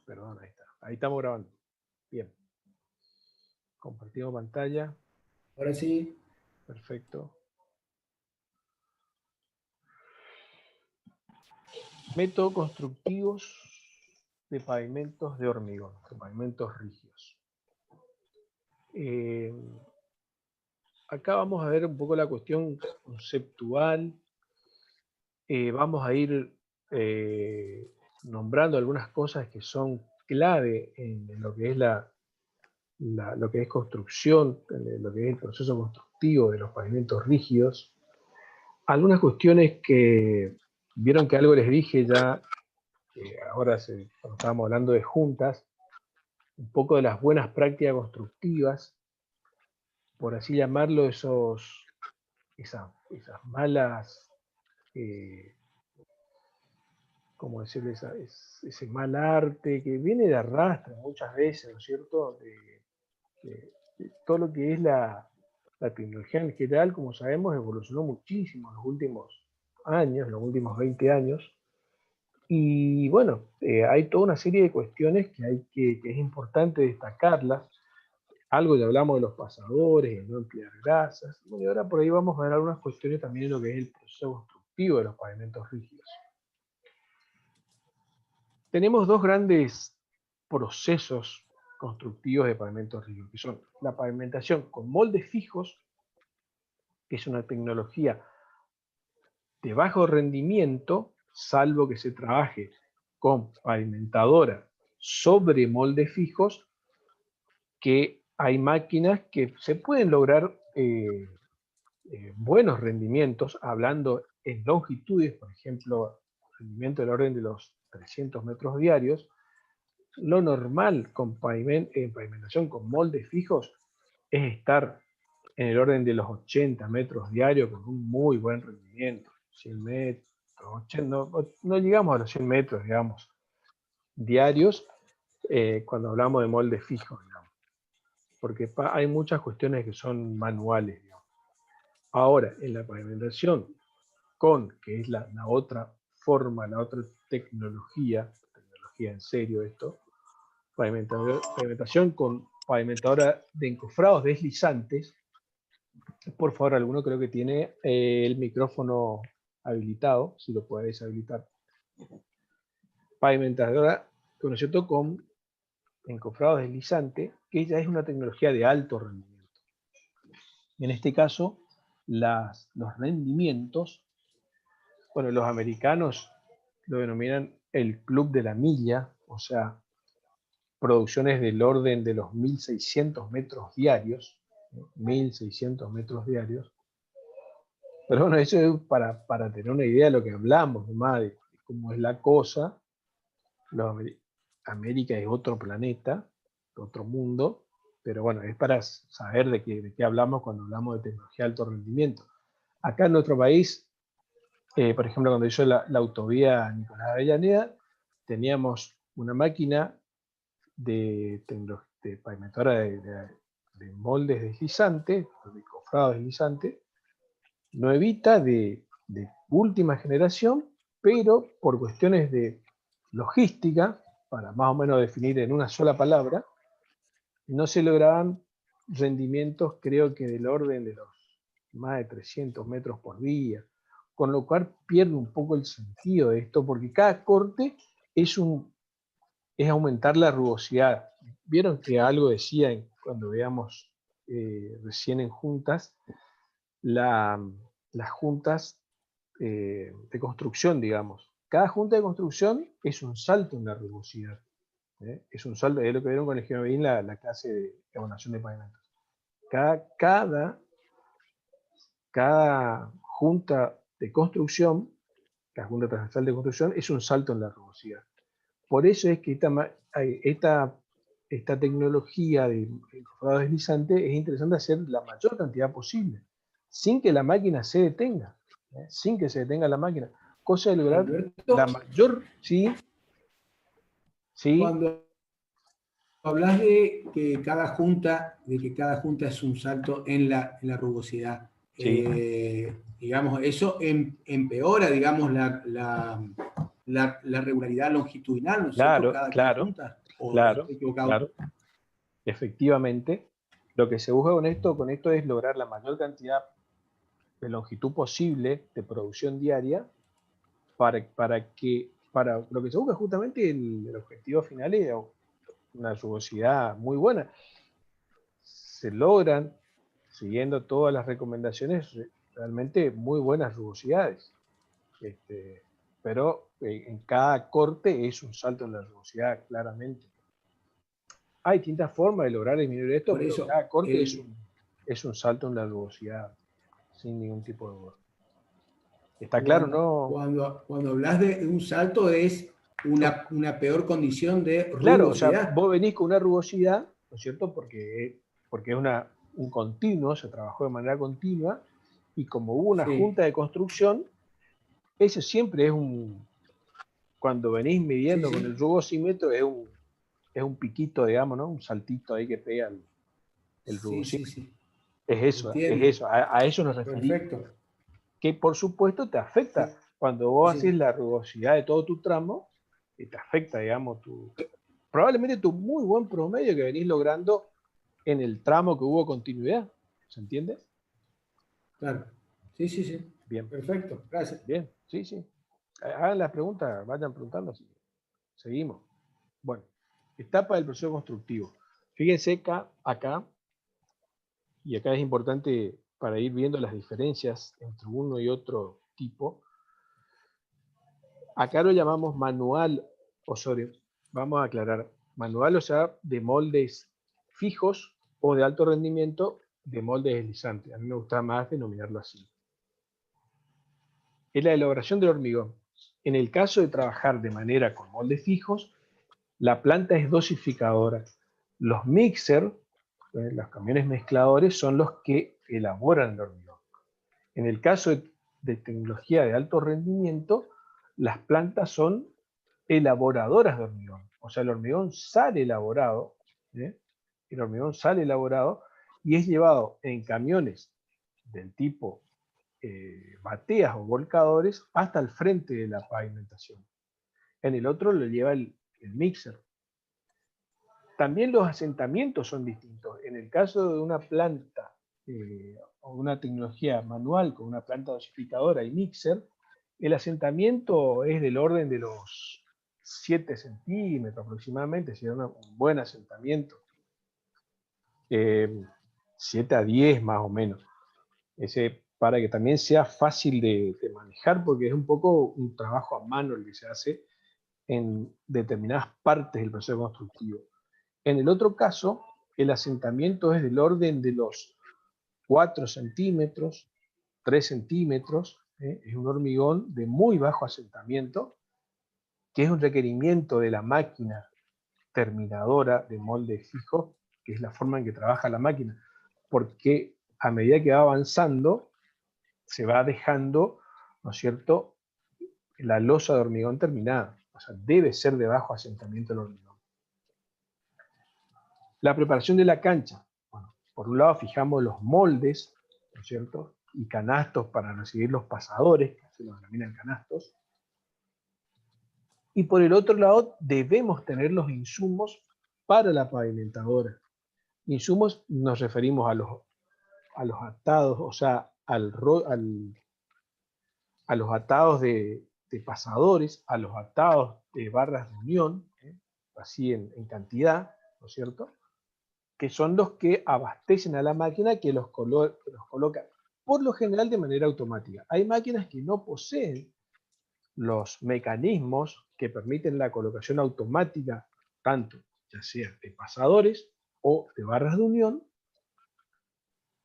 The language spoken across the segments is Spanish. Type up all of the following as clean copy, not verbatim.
Perdón, ahí está. Ahí estamos grabando. Bien. Compartimos pantalla. Ahora sí. Perfecto. Métodos constructivos de pavimentos de hormigón, de pavimentos rígidos. Acá vamos a ver un poco la cuestión conceptual. Vamos a ir nombrando algunas cosas que son clave en lo que es lo que es construcción, lo que es el proceso constructivo de los pavimentos rígidos. Algunas cuestiones que vieron que algo les dije ya, ahora cuando estábamos hablando de juntas, un poco de las buenas prácticas constructivas, por así llamarlo, esas malas, ¿cómo decirlo? Ese mal arte que viene de arrastre muchas veces, ¿no es cierto? De todo lo que es la tecnología en general, como sabemos, evolucionó muchísimo en los últimos años, en los últimos 20 años. Y bueno, hay toda una serie de cuestiones que es importante destacarlas. Algo ya hablamos de los pasadores, de no emplear grasas. Bueno, y ahora por ahí vamos a ver algunas cuestiones también de lo que es el proceso constructivo de los pavimentos rígidos. Tenemos dos grandes procesos constructivos de pavimentos rígidos, que son la pavimentación con moldes fijos, que es una tecnología de bajo rendimiento, salvo que se trabaje con pavimentadora sobre moldes fijos, que hay máquinas que se pueden lograr buenos rendimientos, hablando en longitudes, por ejemplo, rendimiento del orden de los 300 metros diarios. Lo normal en pavimentación con moldes fijos es estar en el orden de los 80 metros diarios con un muy buen rendimiento, 100 metros, 80, no llegamos a los 100 metros, digamos, diarios, cuando hablamos de moldes fijos, digamos, porque hay muchas cuestiones que son manuales, digamos. Ahora, en la pavimentación que es la otra forma, la otra tecnología en serio esto, pavimentación con pavimentadora de encofrados deslizantes. Por favor, alguno creo que tiene el micrófono habilitado, si lo podéis habilitar. Pavimentadora, ¿no es cierto?, con encofrado deslizante, que ya es una tecnología de alto rendimiento. En este caso, los rendimientos, bueno, los americanos lo denominan el club de la milla, o sea, producciones del orden de los 1.600 metros diarios, 1.600 metros diarios. Pero bueno, eso es para tener una idea de lo que hablamos, nomás, de cómo es la cosa. América es otro planeta, otro mundo, pero bueno, es para saber de qué hablamos cuando hablamos de tecnología de alto rendimiento. Acá en nuestro país, por ejemplo, cuando hizo la autovía Nicolás Avellaneda, teníamos una máquina de pavimentadora de moldes deslizantes, de cofrado deslizante, nuevita de última generación, pero por cuestiones de logística, para más o menos definir en una sola palabra, no se lograban rendimientos, creo que del orden de los más de 300 metros por día, con lo cual pierde un poco el sentido de esto, porque cada corte es aumentar la rugosidad. Vieron que algo decía cuando veamos recién en juntas, las juntas de construcción, digamos. Cada junta de construcción es un salto en la rugosidad. Es un salto, es lo que vieron con el ingeniero Bedín, la clase de abonación de pavimentos. Cada junta de construcción, la junta transversal de construcción, es un salto en la rugosidad. Por eso es que esta tecnología de encofrado deslizante es interesante hacer la mayor cantidad posible, sin que la máquina se detenga, sin que se detenga la máquina, cosa de lograr Alberto, la mayor, ¿sí? cuando hablas de que cada junta es un salto en la rugosidad, Sí. digamos, eso empeora, digamos, la regularidad longitudinal, ¿no es cierto? Claro, Cada claro, junta, ¿o claro, estoy equivocado? claro. Efectivamente, lo que se busca con esto es lograr la mayor cantidad de longitud posible de producción diaria para lo que se busca justamente el objetivo final es una rugosidad muy buena. Se logran, siguiendo todas las recomendaciones, realmente muy buenas rugosidades. Pero en cada corte es un salto en la rugosidad, claramente. Hay distintas formas de lograr disminuir esto, Por pero eso, cada corte es un salto en la rugosidad, sin ningún tipo de duda. ¿Está claro, no? cuando hablas de un salto es una peor condición de Claro, o sea, rugosidad. vos venís con una rugosidad, ¿no es cierto? Porque es un continuo, se trabajó de manera continua, y como hubo una Sí, junta de construcción, eso siempre es cuando venís sí, midiendo con el sí, rugosímetro, es un piquito, digamos, ¿no? Un saltito ahí que pega el sí, sí, rugosímetro. sí. Es Entiendo. eso, a eso nos referimos. Perfecto. Que por supuesto te afecta. Sí, Cuando vos haces sí. la rugosidad de todo tu tramo, te afecta, digamos, probablemente tu muy buen promedio que venís logrando en el tramo que hubo continuidad. ¿Se entiende? Claro. Sí, sí, sí. Bien, Perfecto. Gracias. bien, sí, sí. Hagan las preguntas, vayan preguntando. Así. Seguimos. Bueno, etapa del proceso constructivo. Fíjense acá, y acá es importante para ir viendo las diferencias entre uno y otro tipo. Acá lo llamamos manual Osorio. Vamos a aclarar. Manual, o sea, de moldes fijos o de alto rendimiento de moldes deslizantes. A mí me gusta más denominarlo así. Es la elaboración del hormigón. En el caso de trabajar de manera con moldes fijos, la planta es dosificadora. Los mixer, los camiones mezcladores, son los que elaboran el hormigón. En el caso de tecnología de alto rendimiento, las plantas son elaboradoras de hormigón. O sea, el hormigón sale elaborado, ¿eh? El hormigón sale elaborado y es llevado en camiones del tipo bateas o volcadores hasta el frente de la pavimentación. En el otro lo lleva el mixer. También los asentamientos son distintos. En el caso de una planta o una tecnología manual con una planta dosificadora y mixer, el asentamiento es del orden de los 7 centímetros aproximadamente, si es un buen asentamiento. 7 a 10 más o menos. Para que también sea fácil de manejar, porque es un poco un trabajo a mano el que se hace en determinadas partes del proceso constructivo. En el otro caso, el asentamiento es del orden de los 4 centímetros, 3 centímetros, es un hormigón de muy bajo asentamiento, que es un requerimiento de la máquina terminadora de molde fijo, que es la forma en que trabaja la máquina, porque a medida que va avanzando, se va dejando, ¿no es cierto?, la losa de hormigón terminada. O sea, debe ser de bajo asentamiento el hormigón. La preparación de la cancha. Bueno, por un lado fijamos los moldes, ¿no es cierto?, y canastos para recibir los pasadores, que se los denominan canastos. Y por el otro lado debemos tener los insumos para la pavimentadora. Insumos nos referimos a los atados, o sea, a los atados de pasadores, a los atados de barras de unión, así en cantidad, ¿no es cierto?, que son los que abastecen a la máquina que los coloca por lo general de manera automática. Hay máquinas que no poseen los mecanismos que permiten la colocación automática, tanto ya sea de pasadores o de barras de unión,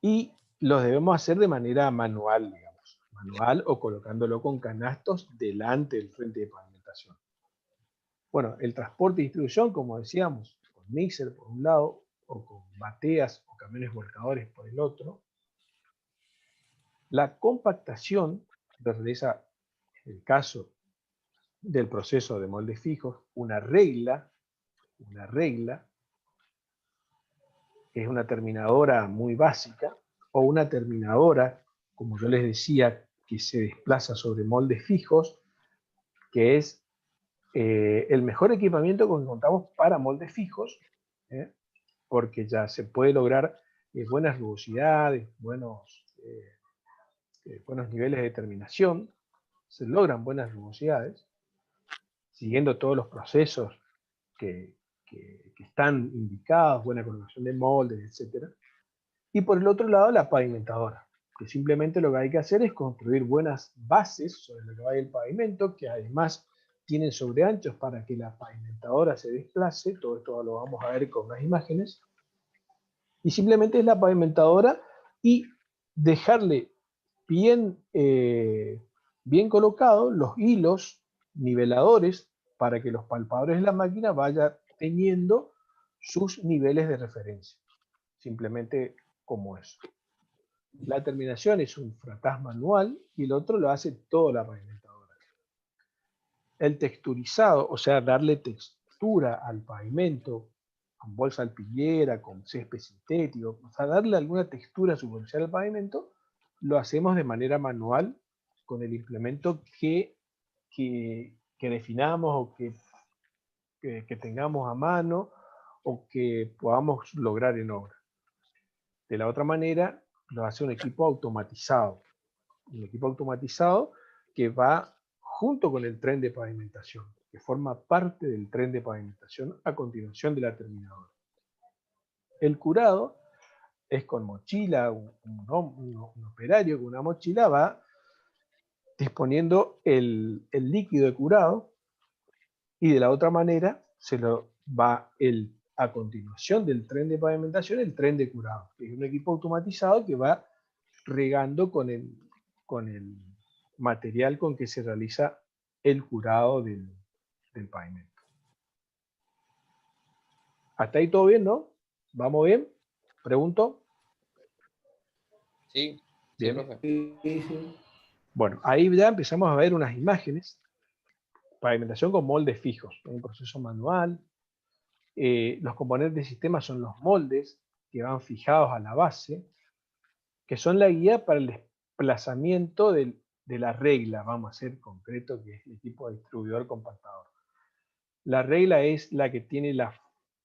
y los debemos hacer de manera manual, digamos, manual o colocándolo con canastos delante del frente de pavimentación. Bueno, el transporte y distribución, como decíamos, con mixer por un lado, o con bateas o camiones volcadores por el otro. La compactación se realiza, en el caso del proceso de moldes fijos, una regla, que es una terminadora muy básica, o una terminadora, como yo les decía, que se desplaza sobre moldes fijos, que es el mejor equipamiento con que contamos para moldes fijos, porque ya se puede lograr buenas rugosidades, buenos niveles de terminación, se logran buenas rugosidades, siguiendo todos los procesos que están indicados, buena colocación de moldes, etc. Y por el otro lado, la pavimentadora, que simplemente lo que hay que hacer es construir buenas bases sobre lo que va el pavimento, que además tienen sobreanchos para que la pavimentadora se desplace. Todo esto lo vamos a ver con unas imágenes. Y simplemente es la pavimentadora y dejarle bien, bien colocados los hilos niveladores para que los palpadores de la máquina vayan teniendo sus niveles de referencia. Simplemente como eso. La terminación es un frataz manual y el otro lo hace toda la pavimentadora. El texturizado, o sea, darle textura al pavimento con bolsa alpillera, con césped sintético, o sea, darle alguna textura superficial al pavimento, lo hacemos de manera manual con el implemento que definamos o que tengamos a mano o que podamos lograr en obra. De la otra manera, lo hace un equipo automatizado. Un equipo automatizado que va junto con el tren de pavimentación, que forma parte del tren de pavimentación a continuación de la terminadora. El curado es con mochila, un operario con una mochila va disponiendo el líquido de curado y de la otra manera se lo va a continuación del tren de pavimentación el tren de curado, que es un equipo automatizado que va regando con el material con que se realiza el curado del pavimento. Hasta ahí todo bien, ¿no? ¿Vamos bien? ¿Pregunto? Sí, bien. Profe. Bueno, ahí ya empezamos a ver unas imágenes. Pavimentación con moldes fijos, un proceso manual. Los componentes del sistema son los moldes que van fijados a la base, que son la guía para el desplazamiento de la regla, vamos a ser concreto, que es el equipo distribuidor compactador. La regla es la que tiene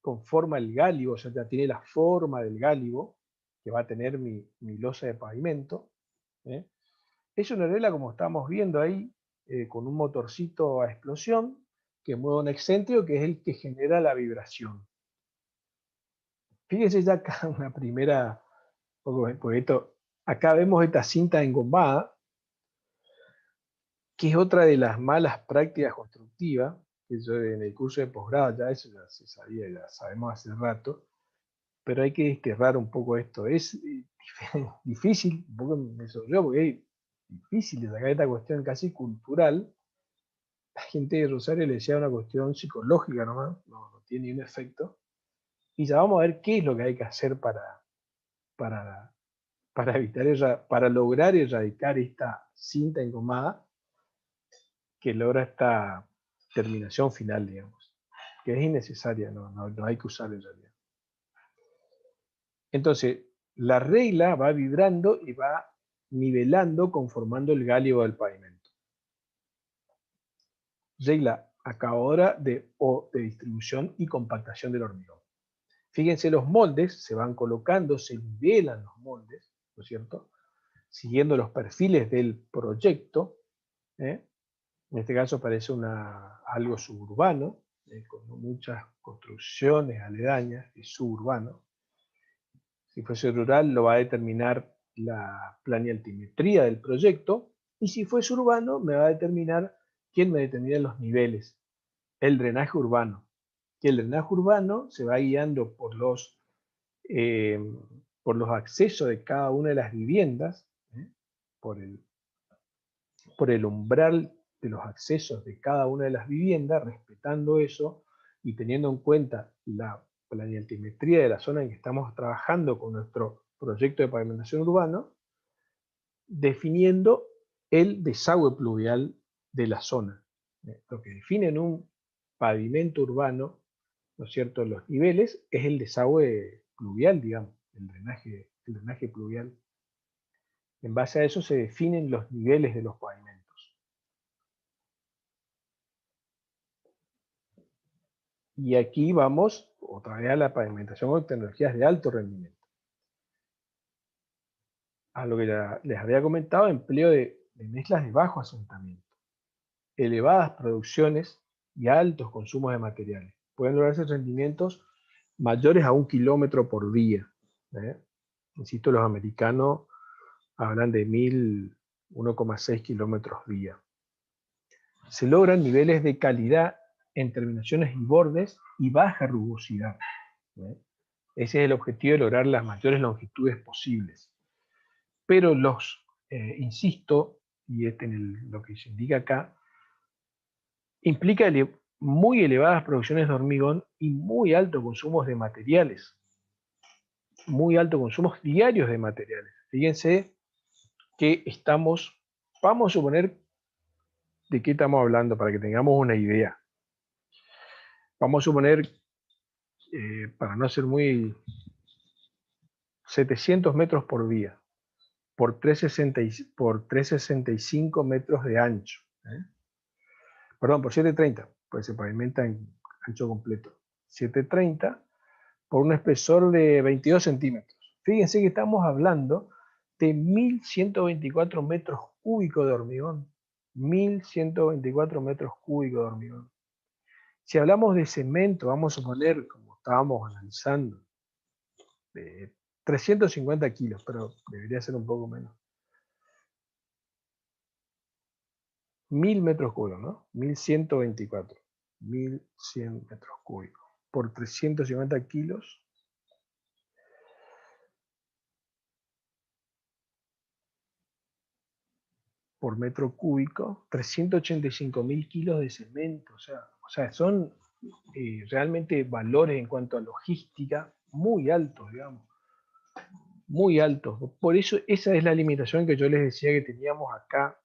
conforma el gálibo, o sea, ya tiene la forma del gálibo, que va a tener mi losa de pavimento. Es una regla, como estamos viendo ahí, con un motorcito a explosión, que mueve un excéntrico, que es el que genera la vibración. Fíjense ya acá una primera, porque acá vemos esta cinta engomada, que es otra de las malas prácticas constructivas, que yo en el curso de posgrado ya eso ya se sabía, ya sabemos hace rato, pero hay que desterrar un poco esto. Es difícil, un poco me sorprendió porque es difícil de sacar esta cuestión casi cultural. La gente de Rosario le decía una cuestión psicológica nomás, no tiene ningún efecto. Y ya vamos a ver qué es lo que hay que hacer para evitar para lograr erradicar esta cinta engomada que logra esta terminación final, digamos, que es innecesaria, no hay que usar en realidad. Entonces, la regla va vibrando y va nivelando, conformando el gálibo del pavimento. Regla acabadora de distribución y compactación del hormigón. Fíjense, los moldes se van colocando, se nivelan los moldes, ¿no es cierto? Siguiendo los perfiles del proyecto. En este caso parece algo suburbano, con muchas construcciones aledañas, es suburbano. Si fuese rural, lo va a determinar la planialtimetría del proyecto, y si fuese urbano, me va a determinar quién me determina los niveles, el drenaje urbano. Que el drenaje urbano se va guiando por los accesos de cada una de las viviendas, por el umbral de los accesos de cada una de las viviendas, respetando eso y teniendo en cuenta la planialtimetría de la zona en que estamos trabajando con nuestro proyecto de pavimentación urbano, definiendo el desagüe pluvial de la zona. Lo que define en un pavimento urbano, ¿no es cierto?, los niveles, es el desagüe pluvial, digamos, el drenaje pluvial. En base a eso se definen los niveles de los pavimentos. Y aquí vamos otra vez a la pavimentación con tecnologías de alto rendimiento. A lo que ya les había comentado, empleo de mezclas de bajo asentamiento, elevadas producciones y altos consumos de materiales. Pueden lograrse rendimientos mayores a 1 kilómetro por día. Insisto, los americanos hablan de 1,6 kilómetros día. Se logran niveles de calidad en terminaciones y bordes y baja rugosidad. Ese es el objetivo, de lograr las mayores longitudes posibles. Pero insisto, y lo que se indica acá, implica muy elevadas producciones de hormigón y muy altos consumos de materiales. Muy altos consumos diarios de materiales. Fíjense que vamos a suponer de qué estamos hablando para que tengamos una idea. Vamos a suponer, para no ser muy, 700 metros por vía, por 365 metros de ancho. Perdón, por 730, pues se pavimenta en ancho completo. 730 por un espesor de 22 centímetros. Fíjense que estamos hablando de 1124 metros cúbicos de hormigón. 1124 metros cúbicos de hormigón. Si hablamos de cemento, vamos a poner, como estábamos analizando, de 350 kilos, pero debería ser un poco menos. 1000 metros cúbicos, ¿no? 1124. 1100 metros cúbicos por 350 kilos. Por metro cúbico, 385.000 kilos de cemento. O sea son realmente valores en cuanto a logística muy altos, digamos. Muy altos. Por eso esa es la limitación que yo les decía que teníamos acá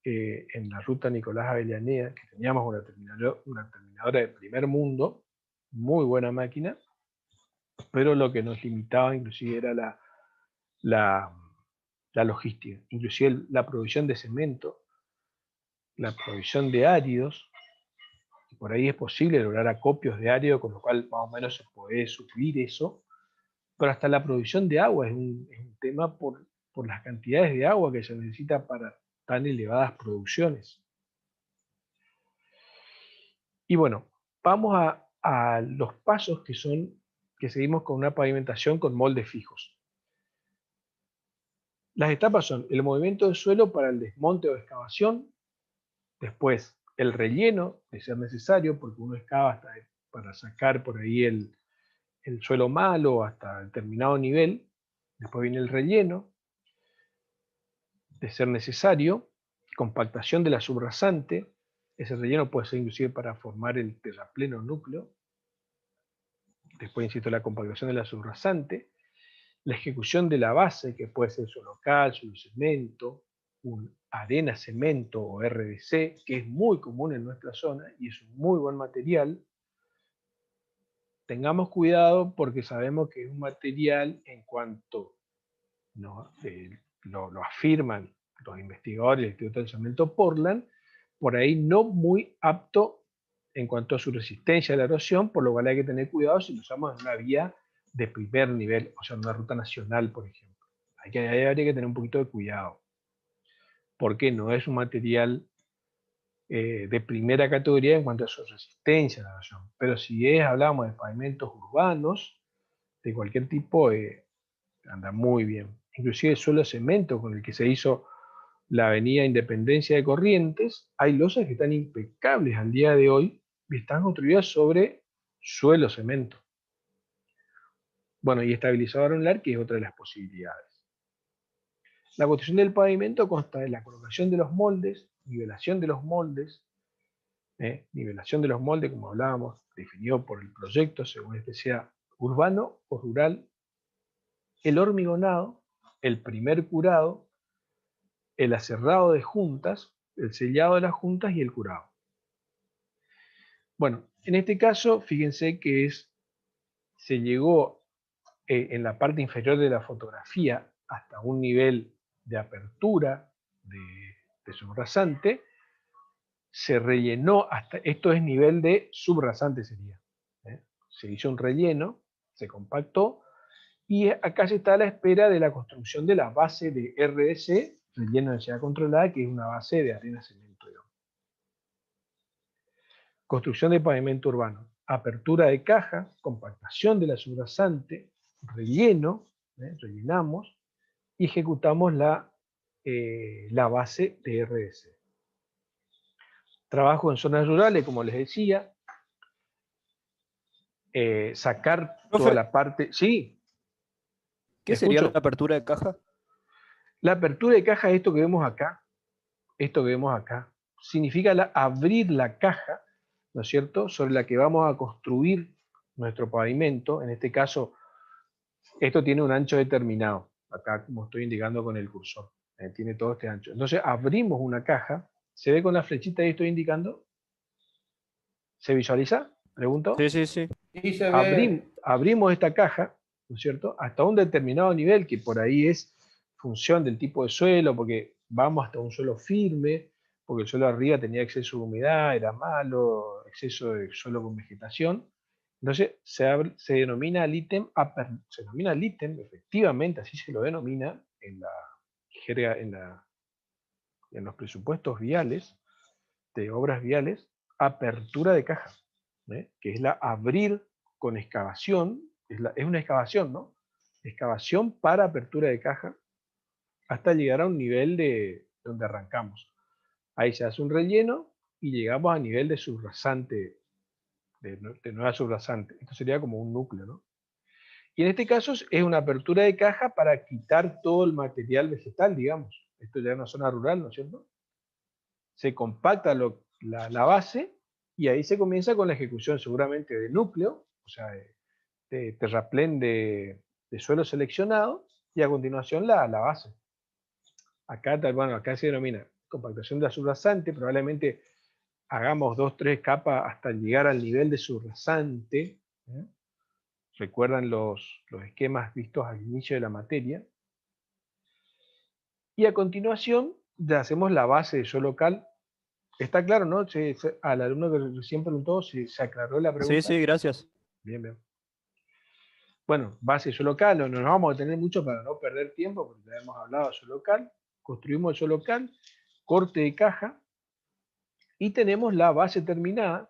en la ruta Nicolás Avellaneda, que teníamos una terminadora de primer mundo, muy buena máquina, pero lo que nos limitaba inclusive era la logística, inclusive la provisión de cemento, la provisión de áridos, y por ahí es posible lograr acopios de árido, con lo cual más o menos se puede suplir eso, pero hasta la provisión de agua es un tema por las cantidades de agua que se necesita para tan elevadas producciones. Y bueno, vamos a los pasos que seguimos con una pavimentación con moldes fijos. Las etapas son el movimiento del suelo para el desmonte o excavación, después el relleno, de ser necesario, porque uno excava hasta para sacar por ahí el suelo malo hasta determinado nivel, después viene el relleno, de ser necesario, compactación de la subrasante, ese relleno puede ser inclusive para formar el terrapleno núcleo, después insisto la compactación de la subrasante, la ejecución de la base, que puede ser suelo cal, suelo cemento, un arena cemento o RDC, que es muy común en nuestra zona y es un muy buen material. Tengamos cuidado porque sabemos que es un material, en cuanto lo afirman los investigadores del Instituto del Cemento Portland, por ahí no muy apto en cuanto a su resistencia a la erosión, por lo cual hay que tener cuidado si lo usamos en una vía de primer nivel, o sea, en una ruta nacional, por ejemplo. Ahí habría que tener un poquito de cuidado, porque no es un material de primera categoría en cuanto a su resistencia a la erosión. Pero si hablamos de pavimentos urbanos, de cualquier tipo, anda muy bien. Inclusive el suelo cemento con el que se hizo la avenida Independencia de Corrientes, hay losas que están impecables al día de hoy y están construidas sobre suelo cemento. Bueno, y estabilizador anular, que es otra de las posibilidades. La construcción del pavimento consta de la colocación de los moldes, nivelación de los moldes, como hablábamos, definido por el proyecto, según este sea urbano o rural, el hormigonado, el primer curado, el aserrado de juntas, el sellado de las juntas y el curado. Bueno, en este caso, fíjense que se llegó en la parte inferior de la fotografía hasta un nivel de apertura de subrasante, se rellenó hasta, esto es nivel de subrasante sería, se hizo un relleno, se compactó, y acá se está a la espera de la construcción de la base de RDC, relleno de densidad controlada, que es una base de arena cemento. Construcción de pavimento urbano, apertura de caja, compactación de la subrasante, relleno, rellenamos, y ejecutamos la base de RDC. Trabajo en zonas rurales, como les decía, sacar toda Profe, la parte... Sí, te ¿qué sería la escucho. apertura de caja? La apertura de caja es esto que vemos acá, significa abrir la caja, ¿no es cierto?, sobre la que vamos a construir nuestro pavimento. En este caso, esto tiene un ancho determinado, acá como estoy indicando con el cursor, tiene todo este ancho. Entonces abrimos una caja, ¿se ve con la flechita que estoy indicando? ¿Se visualiza? Pregunto. Sí, sí, sí. Sí, se ve. Abrimos esta caja, ¿no es cierto?, hasta un determinado nivel, que por ahí es función del tipo de suelo, porque vamos hasta un suelo firme, porque el suelo arriba tenía exceso de humedad, era malo, exceso de suelo con vegetación. Entonces se denomina el ítem, efectivamente, así se lo denomina en la jerga, en los presupuestos viales, de obras viales, apertura de caja, que es la abrir con excavación, es una excavación, ¿no? Excavación para apertura de caja hasta llegar a un nivel de donde arrancamos. Ahí se hace un relleno y llegamos a nivel de subrasante, de nueva subrasante. Esto sería como un núcleo, ¿no? Y en este caso es una apertura de caja para quitar todo el material vegetal, digamos. Esto ya es una zona rural, ¿no es cierto? Se compacta la base y ahí se comienza con la ejecución seguramente de núcleo, o sea, de terraplén de suelo seleccionado, y a continuación la base. Acá, bueno, acá se denomina compactación de la subrasante, probablemente hagamos 2, 3 capas hasta llegar al nivel de subrasante. Recuerdan los esquemas vistos al inicio de la materia. Y a continuación ya hacemos la base de suelo local. Está claro, ¿no? Al alumno que recién preguntó, ¿se aclaró la Sí, pregunta? sí, gracias. Bien, bien. Bueno, base de suelo local, no nos vamos a detener mucho para no perder tiempo, porque ya hemos hablado de suelo local. Construimos el suelo local, corte de caja, y tenemos la base terminada.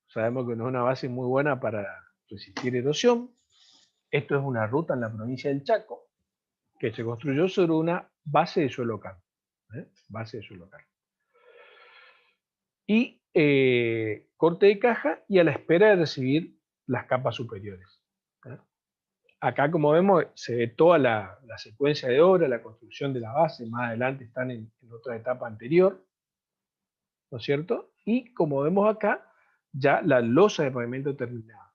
Sabemos que no es una base muy buena para resistir erosión. Esto es una ruta en la provincia del Chaco, que se construyó sobre una base de suelo local. Base de suelo local. Y corte de caja y a la espera de recibir las capas superiores. Acá, como vemos, se ve toda la secuencia de obra, la construcción de la base, más adelante están en otra etapa anterior, ¿no es cierto? Y como vemos acá, ya la losa de pavimento terminada.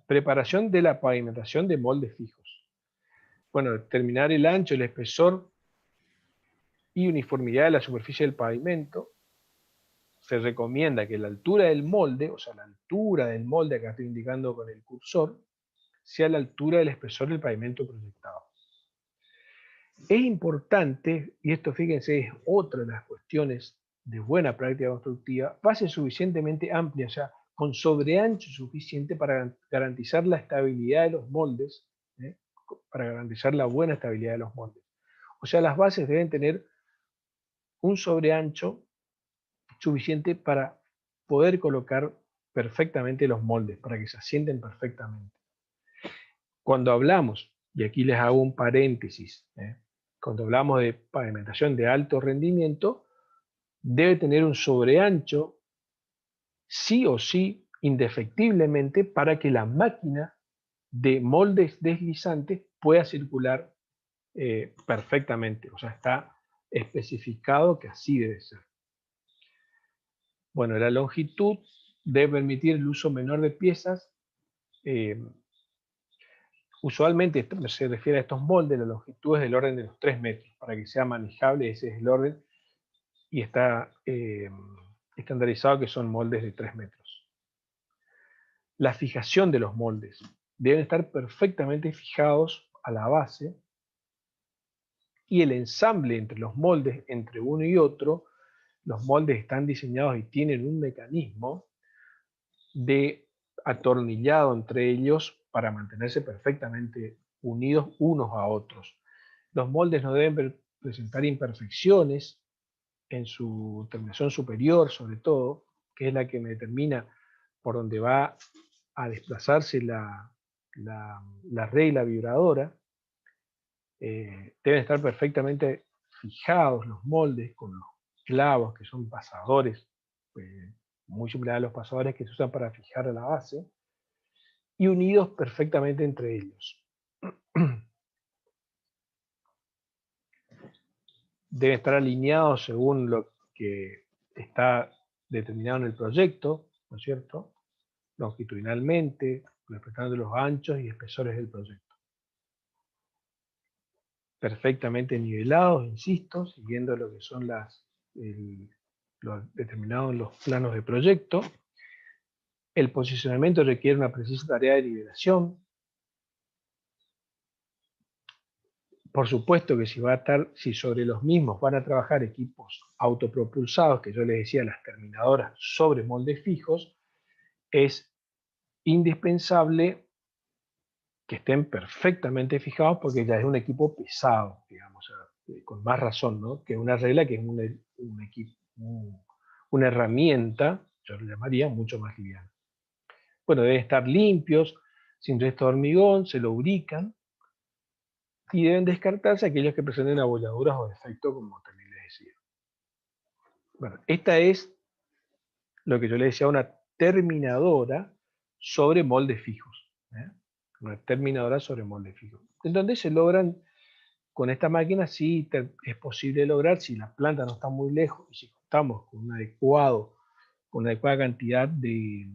Preparación de la pavimentación de moldes fijos. Bueno, determinar el ancho, el espesor y uniformidad de la superficie del pavimento. Se recomienda que la altura del molde, o sea, la altura del molde, acá estoy indicando con el cursor, sea la altura del espesor del pavimento proyectado. Es importante, y esto fíjense es otra de las cuestiones de buena práctica constructiva, base suficientemente amplia, o sea, con sobreancho suficiente para garantizar la estabilidad de los moldes, para garantizar la buena estabilidad de los moldes. O sea, las bases deben tener un sobreancho suficiente para poder colocar perfectamente los moldes, para que se asienten perfectamente. Cuando hablamos, y aquí les hago un paréntesis, cuando hablamos de pavimentación de alto rendimiento, debe tener un sobreancho sí o sí, indefectiblemente, para que la máquina de moldes deslizantes pueda circular perfectamente. O sea, está especificado que así debe ser. Bueno, la longitud debe permitir el uso menor de piezas. Usualmente se refiere a estos moldes, la longitud es del orden de los 3 metros. Para que sea manejable, ese es el orden. Y está estandarizado que son moldes de 3 metros. La fijación de los moldes. Deben estar perfectamente fijados a la base. Y el ensamble entre los moldes, entre uno y otro, los moldes están diseñados y tienen un mecanismo de atornillado entre ellos para mantenerse perfectamente unidos unos a otros. Los moldes no deben presentar imperfecciones en su terminación superior, sobre todo, que es la que me determina por dónde va a desplazarse la regla vibradora. Deben estar perfectamente fijados los moldes con los clavos, que son pasadores, muy similar a los pasadores que se usan para fijar la base, y unidos perfectamente entre ellos. Deben estar alineados según lo que está determinado en el proyecto, ¿no es cierto? Longitudinalmente, respetando los anchos y espesores del proyecto. Perfectamente nivelados, insisto, siguiendo lo que son lo determinado en los planos de proyecto. El posicionamiento requiere una precisa tarea de nivelación. Por supuesto que si sobre los mismos van a trabajar equipos autopropulsados, que yo les decía, las terminadoras sobre moldes fijos, es indispensable que estén perfectamente fijados porque ya es un equipo pesado, digamos, con más razón, ¿no? Que una regla que es una herramienta, yo lo llamaría, mucho más liviana. Bueno, deben estar limpios, sin resto de hormigón, se lubrican y deben descartarse aquellos que presenten abolladuras o defectos, como también les decía. Bueno, esta es lo que yo le decía, una terminadora sobre moldes fijos. Una terminadora sobre moldes fijos. En donde se logran, con esta máquina sí es posible lograr, si la planta no está muy lejos y si contamos con una adecuada cantidad de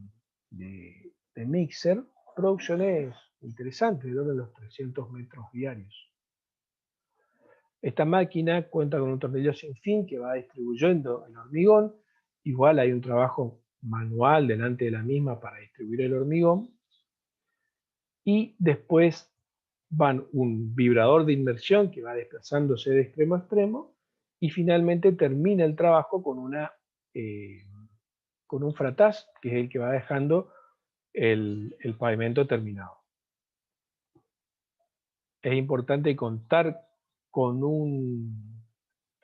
mixer, producciones interesantes, de los 300 metros diarios. Esta máquina cuenta con un tornillo sin fin que va distribuyendo el hormigón. Igual hay un trabajo manual delante de la misma para distribuir el hormigón. Y después van un vibrador de inmersión que va desplazándose de extremo a extremo. Y finalmente termina el trabajo con un frataz, que es el que va dejando el pavimento terminado. Es importante contar con un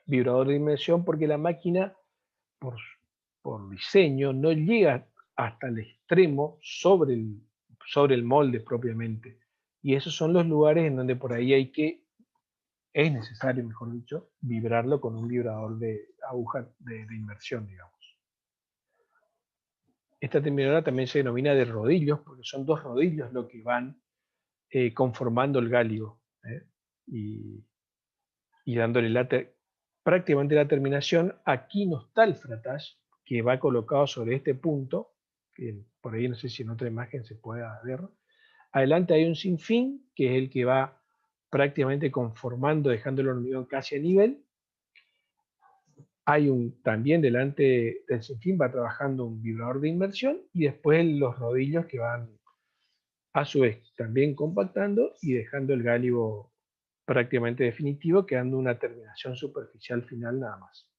vibrador de inmersión porque la máquina, por diseño, no llega hasta el extremo sobre el molde propiamente. Y esos son los lugares en donde por ahí es necesario, mejor dicho, vibrarlo con un vibrador de aguja de inmersión, digamos. Esta terminadora también se denomina de rodillos, porque son dos rodillos lo que van conformando el gálibo, y dándole prácticamente la terminación. Aquí no está el frataz, que va colocado sobre este punto, que por ahí no sé si en otra imagen se puede ver. Adelante hay un sinfín, que es el que va prácticamente conformando, dejando el hormigón casi a nivel. Hay también delante del sinfín va trabajando un vibrador de inmersión y después los rodillos que van a su vez también compactando y dejando el gálibo prácticamente definitivo, quedando una terminación superficial final nada más.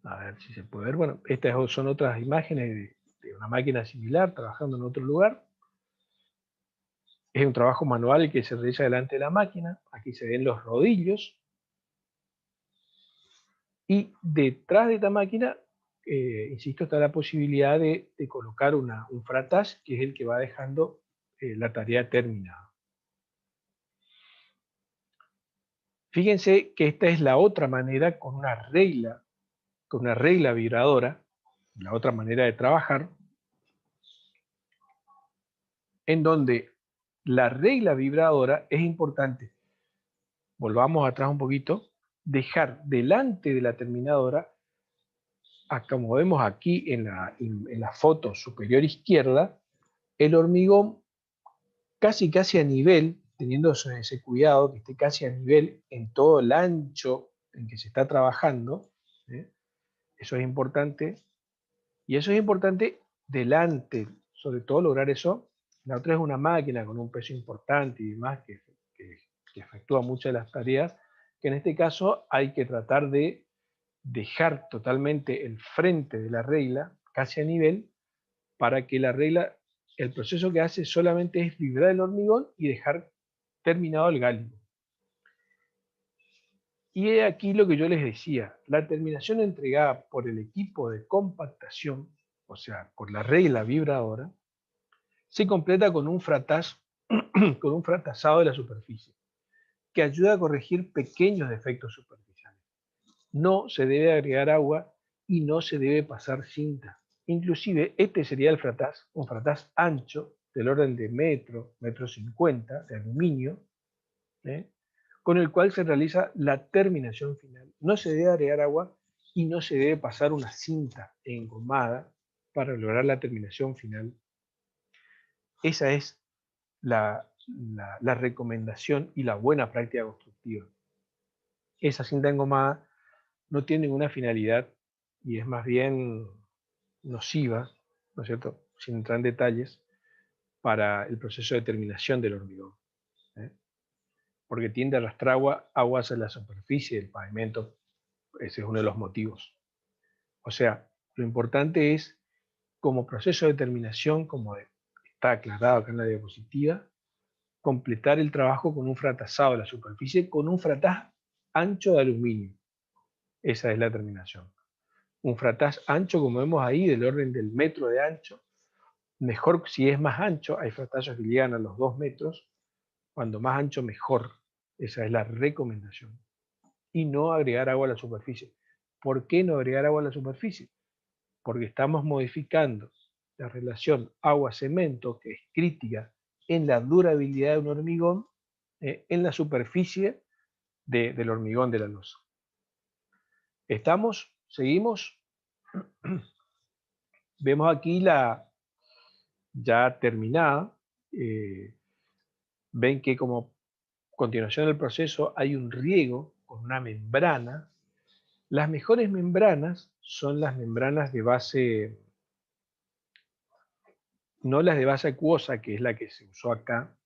A ver si se puede ver. Bueno, estas son otras imágenes de una máquina similar trabajando en otro lugar. Es un trabajo manual que se realiza delante de la máquina. Aquí se ven los rodillos. Y detrás de esta máquina, insisto, está la posibilidad de colocar un frataz, que es el que va dejando la tarea terminada. Fíjense que esta es la otra manera con una regla vibradora, la otra manera de trabajar, en donde la regla vibradora es importante. Volvamos atrás un poquito, dejar delante de la terminadora, como vemos aquí en la foto superior izquierda, el hormigón casi a nivel, teniendo ese cuidado que esté casi a nivel en todo el ancho en que se está trabajando. Eso es importante. Y eso es importante delante, sobre todo lograr eso. La otra es una máquina con un peso importante y demás que que efectúa muchas de las tareas, que en este caso hay que tratar de dejar totalmente el frente de la regla casi a nivel, para que la regla, el proceso que hace solamente es vibrar el hormigón y dejar terminado el gálibo. Y he aquí lo que yo les decía, la terminación entregada por el equipo de compactación, o sea, por la regla vibradora, se completa con un con un fratazado de la superficie, que ayuda a corregir pequeños defectos superficiales. No se debe agregar agua y no se debe pasar cinta. Inclusive, este sería el frataz, un frataz ancho del orden de metro 50 de aluminio, ¿eh? Con el cual se realiza la terminación final. No se debe agregar agua y no se debe pasar una cinta engomada para lograr la terminación final. Esa es la recomendación y la buena práctica constructiva. Esa cinta engomada no tiene ninguna finalidad y es más bien nociva, ¿no es cierto?, sin entrar en detalles, para el proceso de terminación del hormigón, ¿eh? Porque tiende a arrastrar agua hacia la superficie del pavimento. Ese es uno de los motivos. O sea, lo importante es, como proceso de terminación, como está aclarado acá en la diapositiva, completar el trabajo con un fratazado de la superficie, con un frataz ancho de aluminio. Esa es la terminación. Un frataz ancho, como vemos ahí, del orden del metro de ancho. Mejor si es más ancho, hay fratazos que llegan a los 2 metros. Cuando más ancho, mejor. Esa es la recomendación. Y no agregar agua a la superficie. ¿Por qué no agregar agua a la superficie? Porque estamos modificando la relación agua-cemento, que es crítica en la durabilidad de un hormigón, en la superficie del hormigón de la losa. ¿Estamos? ¿Seguimos? Vemos aquí la ya terminada. Ven que como continuación del proceso hay un riego con una membrana. Las mejores membranas son las membranas de base, no las de base acuosa, que es la que se usó acá,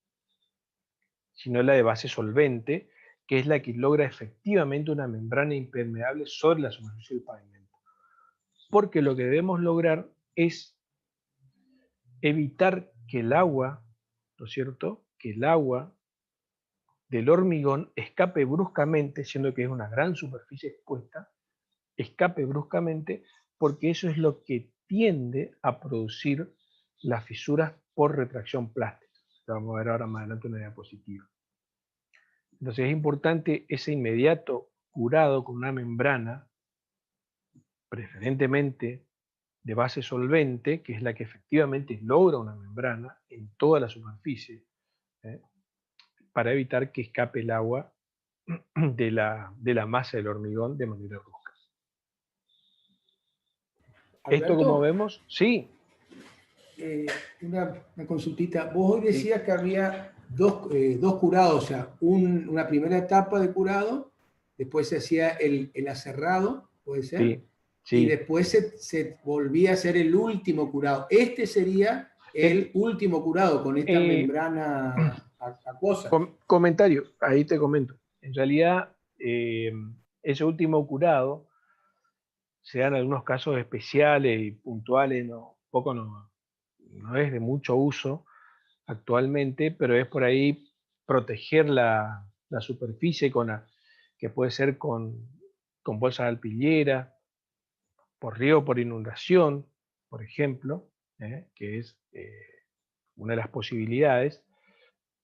sino la de base solvente, que es la que logra efectivamente una membrana impermeable sobre la superficie del pavimento. Porque lo que debemos lograr es evitar que el agua, ¿no es cierto?, que el agua del hormigón escape bruscamente, siendo que es una gran superficie expuesta, escape bruscamente, porque eso es lo que tiende a producir las fisuras por retracción plástica. Lo vamos a ver ahora más adelante en una diapositiva. Entonces es importante ese inmediato curado con una membrana, preferentemente de base solvente, que es la que efectivamente logra una membrana en toda la superficie, ¿eh?, para evitar que escape el agua de la masa del hormigón de manera brusca. Esto, como Alberto, vemos, sí. una consultita. Vos hoy decías que había dos curados, o sea, una primera etapa de curado, después se hacía el aserrado, ¿puede ser? Sí, Y sí. después se volvía a hacer el último curado. Este sería el último curado con esta membrana acuosa. Comentario, ahí te comento. En realidad, ese último curado se dan algunos casos especiales y puntuales, no es de mucho uso actualmente, pero es por ahí proteger la superficie que puede ser con bolsas de alpillera, por río, por inundación, por ejemplo, que es una de las posibilidades.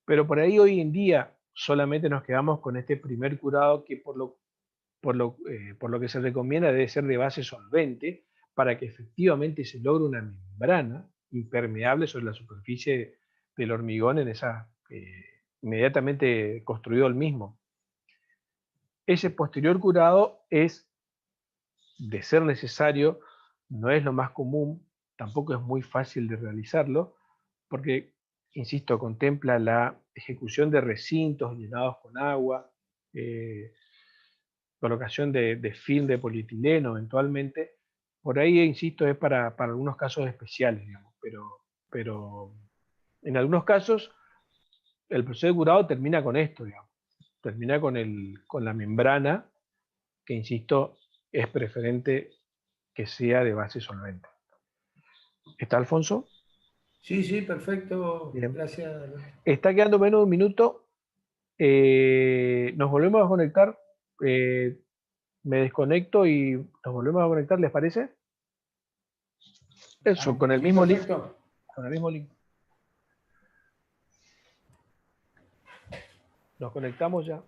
Pero por ahí hoy en día solamente nos quedamos con este primer curado que por lo que se recomienda debe ser de base solvente para que efectivamente se logre una membrana impermeable sobre la superficie del hormigón en esa inmediatamente construido el mismo. Ese posterior curado es, de ser necesario, no es lo más común, tampoco es muy fácil de realizarlo, porque, insisto, contempla la ejecución de recintos llenados con agua, colocación de film de polietileno eventualmente. Por ahí, insisto, es para algunos casos especiales, digamos, pero en algunos casos el proceso de curado termina con esto, digamos. termina con la membrana, que insisto, es preferente que sea de base solvente. ¿Está, Alfonso? Sí, sí, perfecto. Bien. Gracias. Está quedando menos de un minuto. Nos volvemos a conectar. Me desconecto y nos volvemos a conectar, ¿les parece? Eso, con el Sí, mismo link. perfecto. Con el mismo link. Nos conectamos ya.